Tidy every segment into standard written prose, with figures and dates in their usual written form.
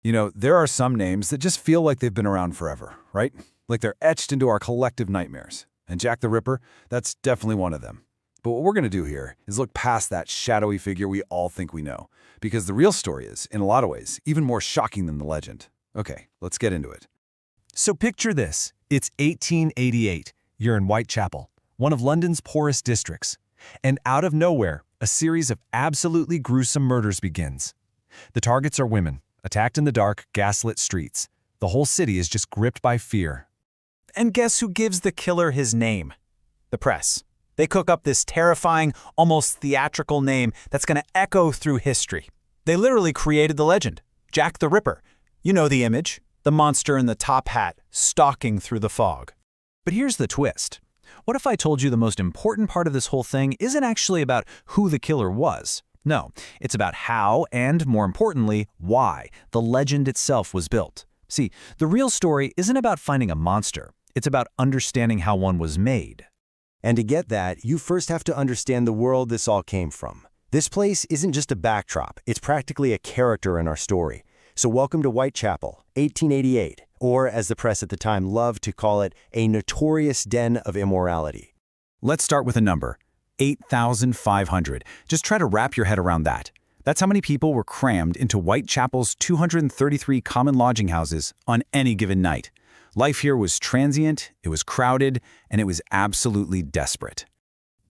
You know, there are some names that just feel like they've been around forever, right? Like they're etched into our collective nightmares. And Jack the Ripper, that's definitely one of them. But what we're going to do here is look past that shadowy figure we all think we know, because the real story is, in a lot of ways, even more shocking than the legend. Okay, let's get into it. So picture this. It's 1888. You're in Whitechapel, one of London's poorest districts. And out of nowhere, a series of absolutely gruesome murders begins. The targets are women, attacked in the dark, gaslit streets. The whole city is just gripped by fear. And guess who gives the killer his name? The press. They cook up this terrifying, almost theatrical name that's going to echo through history. They literally created the legend. Jack the Ripper. You know the image. The monster in the top hat, stalking through the fog. But here's the twist. What if I told you the most important part of this whole thing isn't actually about who the killer was? No, it's about how, and more importantly, why, the legend itself was built. See, the real story isn't about finding a monster. It's about understanding how one was made. And to get that, you first have to understand the world this all came from. This place isn't just a backdrop, it's practically a character in our story. So welcome to Whitechapel, 1888, or as the press at the time loved to call it, a notorious den of immorality. Let's start with a number, 8,500. Just try to wrap your head around that. That's how many people were crammed into Whitechapel's 233 common lodging houses on any given night. Life here was transient, it was crowded, and it was absolutely desperate.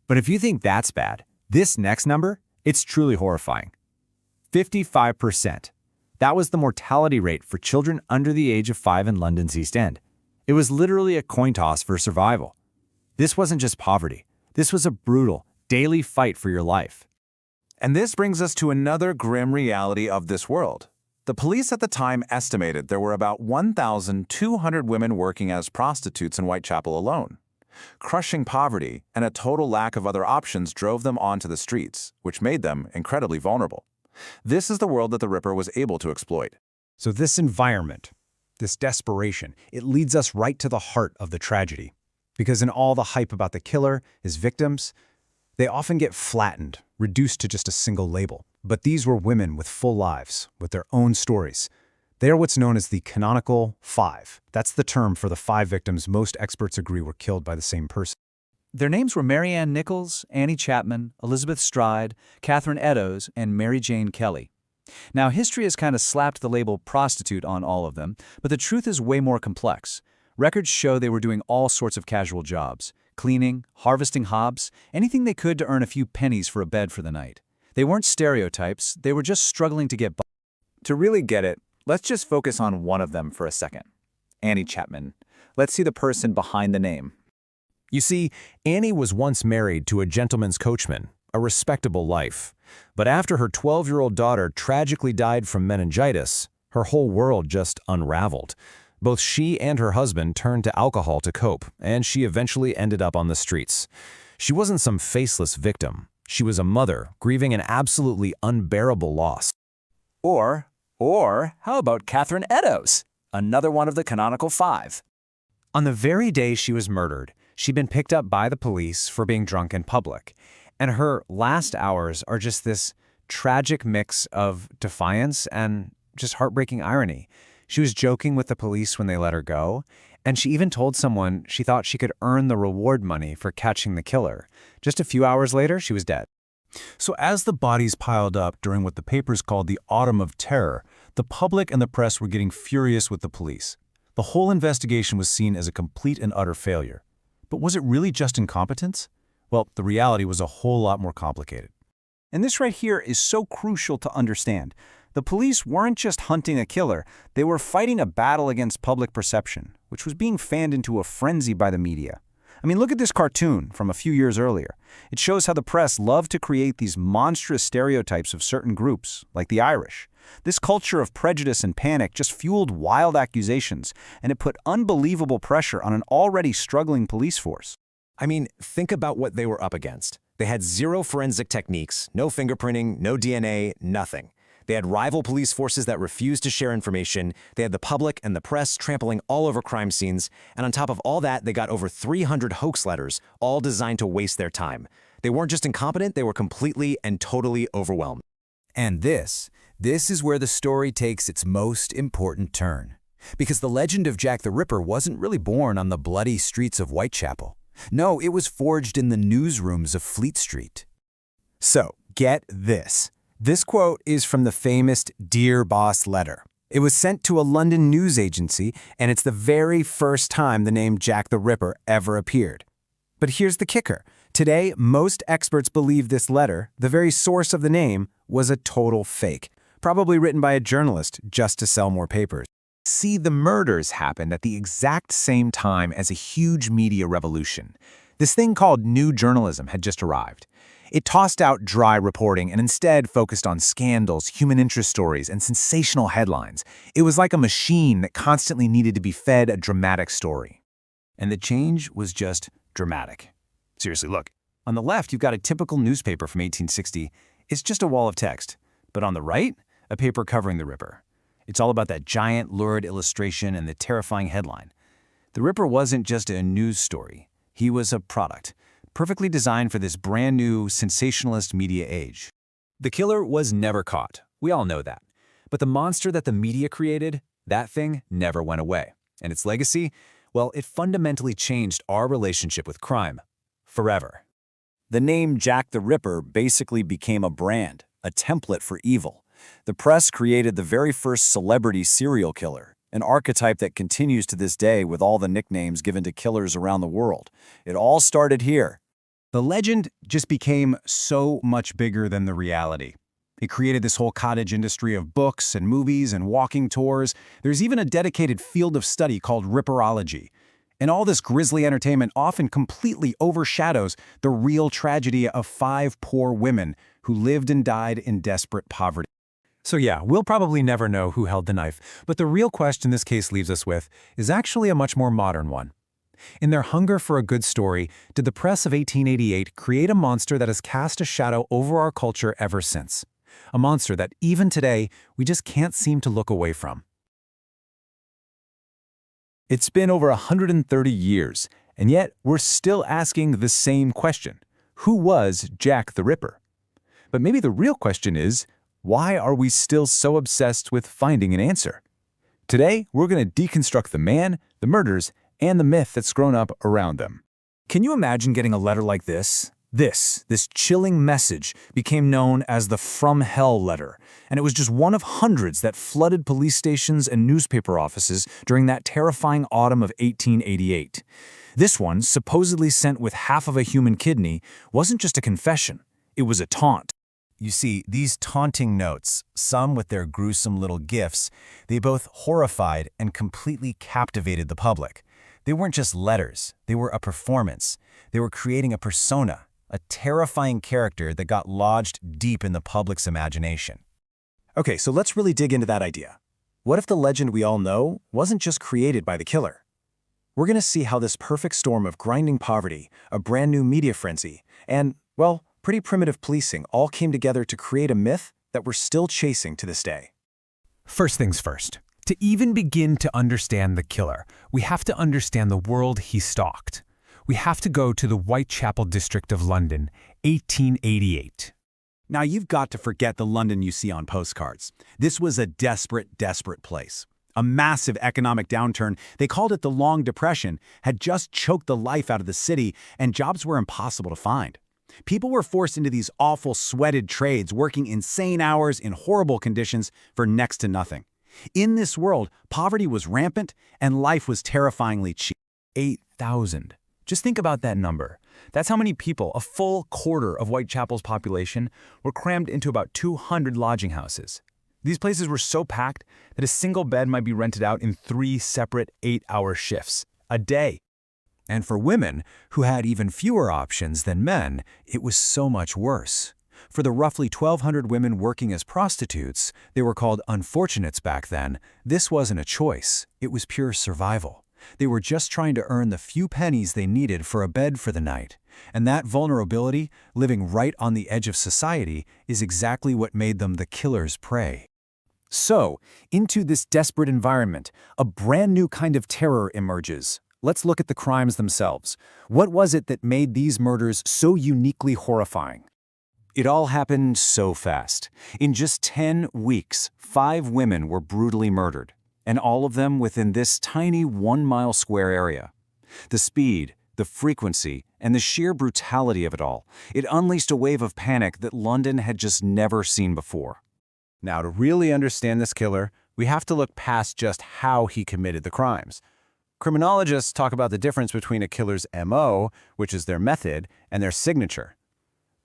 But if you think that's bad, this next number, it's truly horrifying. 55%. That was the mortality rate for children under the age of 5 in London's East End. It was literally a coin toss for survival. This wasn't just poverty. This was a brutal, daily fight for your life. And this brings us to another grim reality of this world. The police at the time estimated there were about 1,200 women working as prostitutes in Whitechapel alone. Crushing poverty and a total lack of other options drove them onto the streets, which made them incredibly vulnerable. This is the world that the Ripper was able to exploit. So this environment, this desperation, it leads us right to the heart of the tragedy. Because in all the hype about the killer, his victims, they often get flattened, reduced to just a single label. But these were women with full lives, with their own stories. They are what's known as the Canonical Five. That's the term for the 5 victims most experts agree were killed by the same person. Their names were Mary Ann Nichols, Annie Chapman, Elizabeth Stride, Catherine Eddowes, and Mary Jane Kelly. Now, history has kind of slapped the label prostitute on all of them, but the truth is way more complex. Records show they were doing all sorts of casual jobs, cleaning, harvesting hobs, anything they could to earn a few pennies for a bed for the night. They weren't stereotypes, they were just struggling to get by. To really get it, let's just focus on one of them for a second. Annie Chapman. Let's see the person behind the name. You see, Annie was once married to a gentleman's coachman, a respectable life. But after her 12-year-old daughter tragically died from meningitis, her whole world just unraveled. Both she and her husband turned to alcohol to cope, and she eventually ended up on the streets. She wasn't some faceless victim. She was a mother grieving an absolutely unbearable loss. Or how about Catherine Eddowes, another one of the Canonical Five? On the very day she was murdered, she'd been picked up by the police for being drunk in public. And her last hours are just this tragic mix of defiance and just heartbreaking irony. She was joking with the police when they let her go, and she even told someone she thought she could earn the reward money for catching the killer. Just a few hours later, she was dead. So as the bodies piled up during what the papers called the Autumn of Terror, the public and the press were getting furious with the police. The whole investigation was seen as a complete and utter failure. But was it really just incompetence? Well, the reality was a whole lot more complicated. And this right here is so crucial to understand. The police weren't just hunting a killer, they were fighting a battle against public perception, which was being fanned into a frenzy by the media. I mean, look at this cartoon from a few years earlier. It shows how the press loved to create these monstrous stereotypes of certain groups, like the Irish. This culture of prejudice and panic just fueled wild accusations, and it put unbelievable pressure on an already struggling police force. I mean, think about what they were up against. They had zero forensic techniques, no fingerprinting, no DNA, nothing. They had rival police forces that refused to share information. They had the public and the press trampling all over crime scenes. And on top of all that, they got over 300 hoax letters, all designed to waste their time. They weren't just incompetent, they were completely and totally overwhelmed. And this This is where the story takes its most important turn. Because the legend of Jack the Ripper wasn't really born on the bloody streets of Whitechapel. No, it was forged in the newsrooms of Fleet Street. So, get this. This quote is from the famous Dear Boss letter. It was sent to a London news agency, and it's the very first time the name Jack the Ripper ever appeared. But here's the kicker. Today, most experts believe this letter, the very source of the name, was a total fake, probably written by a journalist just to sell more papers. See, the murders happened at the exact same time as a huge media revolution. This thing called new journalism had just arrived. It tossed out dry reporting and instead focused on scandals, human interest stories, and sensational headlines. It was like a machine that constantly needed to be fed a dramatic story. And the change was just dramatic. Seriously, look. On the left, you've got a typical newspaper from 1860. It's just a wall of text. But on the right, a paper covering the Ripper. It's all about that giant, lurid illustration and the terrifying headline. The Ripper wasn't just a news story. He was a product, perfectly designed for this brand new, sensationalist media age. The killer was never caught. We all know that. But the monster that the media created, that thing never went away. And its legacy, well, it fundamentally changed our relationship with crime. Forever. The name Jack the Ripper basically became a brand, a template for evil. The press created the very first celebrity serial killer, an archetype that continues to this day with all the nicknames given to killers around the world. It all started here. The legend just became so much bigger than the reality. It created this whole cottage industry of books and movies and walking tours. There's even a dedicated field of study called Ripperology. And all this grisly entertainment often completely overshadows the real tragedy of 5 poor women who lived and died in desperate poverty. So yeah, we'll probably never know who held the knife, but the real question this case leaves us with is actually a much more modern one. In their hunger for a good story, did the press of 1888 create a monster that has cast a shadow over our culture ever since? A monster that, even today, we just can't seem to look away from. It's been over 130 years, and yet we're still asking the same question. Who was Jack the Ripper? But maybe the real question is, why are we still so obsessed with finding an answer? Today, we're going to deconstruct the man, the murders, and the myth that's grown up around them. Can you imagine getting a letter like this? This chilling message became known as the From Hell letter, and it was just one of hundreds that flooded police stations and newspaper offices during that terrifying autumn of 1888. This one, supposedly sent with half of a human kidney, wasn't just a confession, it was a taunt. You see, these taunting notes, some with their gruesome little gifs, they both horrified and completely captivated the public. They weren't just letters, they were a performance. They were creating a persona, a terrifying character that got lodged deep in the public's imagination. Okay, so let's really dig into that idea. What if the legend we all know wasn't just created by the killer? We're going to see how this perfect storm of grinding poverty, a brand new media frenzy, and, well, pretty primitive policing all came together to create a myth that we're still chasing to this day. First things first. To even begin to understand the killer, we have to understand the world he stalked. We have to go to the Whitechapel district of London, 1888. Now, you've got to forget the London you see on postcards. This was a desperate, desperate place. A massive economic downturn, they called it the Long Depression, had just choked the life out of the city, and jobs were impossible to find. People were forced into these awful, sweated trades, working insane hours in horrible conditions for next to nothing. In this world, poverty was rampant, and life was terrifyingly cheap. 8,000. Just think about that number. That's how many people, a full quarter of Whitechapel's population, were crammed into about 200 lodging houses. These places were so packed that a single bed might be rented out in 3 separate 8-hour shifts a day. And for women, who had even fewer options than men, it was so much worse. For the roughly 1,200 women working as prostitutes, they were called unfortunates back then, this wasn't a choice, it was pure survival. They were just trying to earn the few pennies they needed for a bed for the night. And that vulnerability, living right on the edge of society, is exactly what made them the killer's prey. So, into this desperate environment, a brand new kind of terror emerges. Let's look at the crimes themselves. What was it that made these murders so uniquely horrifying? It all happened so fast. In just 10 weeks, 5 women were brutally murdered, and all of them within this tiny 1-mile square area. The speed, the frequency, and the sheer brutality of it all, it unleashed a wave of panic that London had just never seen before. Now, to really understand this killer, we have to look past just how he committed the crimes. Criminologists talk about the difference between a killer's MO, which is their method, and their signature.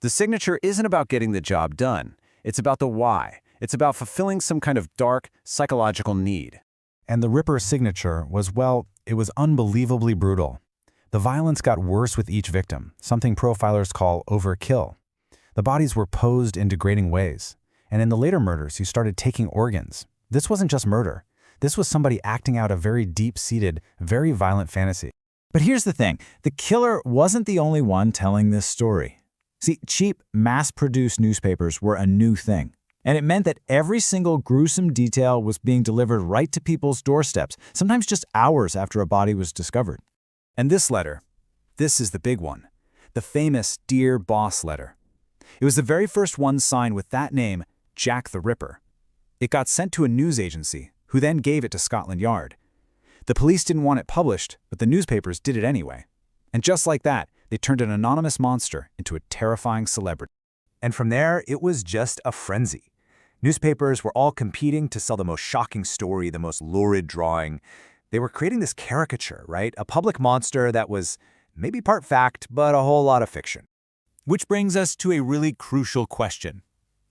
The signature isn't about getting the job done. It's about the why. It's about fulfilling some kind of dark, psychological need. And the Ripper's signature was, well, it was unbelievably brutal. The violence got worse with each victim, something profilers call overkill. The bodies were posed in degrading ways. And in the later murders, he started taking organs. This wasn't just murder. This was somebody acting out a very deep-seated, very violent fantasy. But here's the thing. The killer wasn't the only one telling this story. See, cheap, mass-produced newspapers were a new thing. And it meant that every single gruesome detail was being delivered right to people's doorsteps, sometimes just hours after a body was discovered. And this letter, this is the big one. The famous Dear Boss letter. It was the very first one signed with that name, Jack the Ripper. It got sent to a news agency, who then gave it to Scotland Yard. The police didn't want it published, but the newspapers did it anyway. And just like that, they turned an anonymous monster into a terrifying celebrity. And from there, it was just a frenzy. Newspapers were all competing to sell the most shocking story, the most lurid drawing. They were creating this caricature, right? A public monster that was maybe part fact, but a whole lot of fiction. Which brings us to a really crucial question.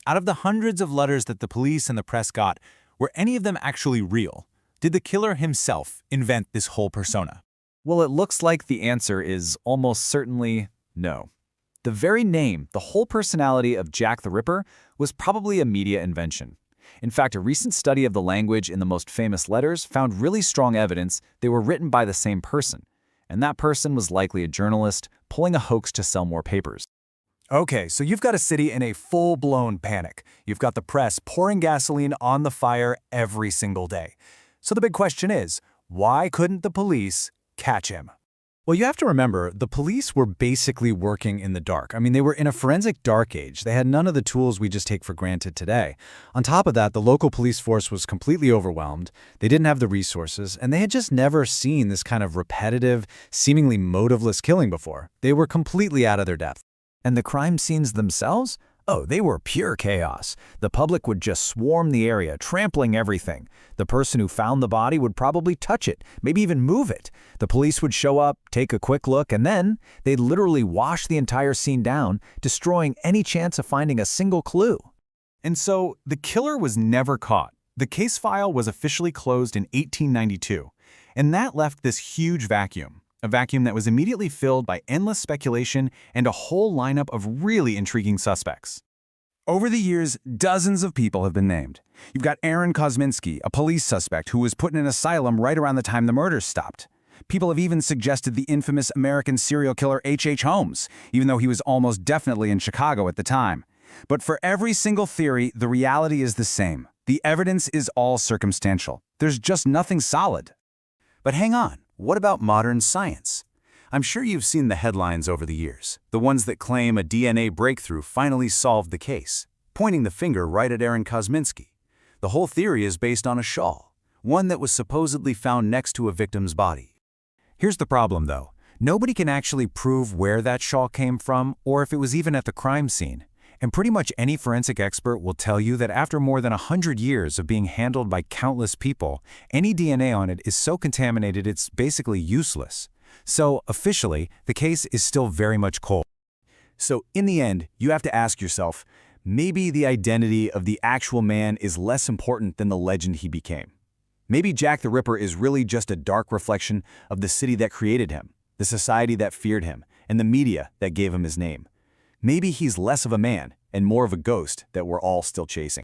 Out of the hundreds of letters that the police and the press got, were any of them actually real? Did the killer himself invent this whole persona? Well, it looks like the answer is almost certainly no. The very name, the whole personality of Jack the Ripper, was probably a media invention. In fact, a recent study of the language in the most famous letters found really strong evidence they were written by the same person. And that person was likely a journalist pulling a hoax to sell more papers. Okay, so you've got a city in a full-blown panic. You've got the press pouring gasoline on the fire every single day. So the big question is, why couldn't the police catch him? Well, you have to remember, the police were basically working in the dark. I mean, they were in a forensic dark age. They had none of the tools we just take for granted today. On top of that, the local police force was completely overwhelmed. They didn't have the resources, and they had just never seen this kind of repetitive, seemingly motiveless killing before. They were completely out of their depth. And the crime scenes themselves? Oh, they were pure chaos. The public would just swarm the area, trampling everything. The person who found the body would probably touch it, maybe even move it. The police would show up, take a quick look, and then they'd literally wash the entire scene down, destroying any chance of finding a single clue. And so, the killer was never caught. The case file was officially closed in 1892, and that left this huge vacuum. A vacuum that was immediately filled by endless speculation and a whole lineup of really intriguing suspects. Over the years, dozens of people have been named. You've got Aaron Kosminski, a police suspect who was put in an asylum right around the time the murders stopped. People have even suggested the infamous American serial killer H.H. Holmes, even though he was almost definitely in Chicago at the time. But for every single theory, the reality is the same. The evidence is all circumstantial. There's just nothing solid. But hang on. What about modern science? I'm sure you've seen the headlines over the years, the ones that claim a DNA breakthrough finally solved the case, pointing the finger right at Aaron Kosminski. The whole theory is based on a shawl, one that was supposedly found next to a victim's body. Here's the problem, though. Nobody can actually prove where that shawl came from or if it was even at the crime scene. And pretty much any forensic expert will tell you that after more than 100 years of being handled by countless people, any DNA on it is so contaminated it's basically useless. So, officially, the case is still very much cold. So, in the end, you have to ask yourself, maybe the identity of the actual man is less important than the legend he became. Maybe Jack the Ripper is really just a dark reflection of the city that created him, the society that feared him, and the media that gave him his name. Maybe he's less of a man and more of a ghost that we're all still chasing.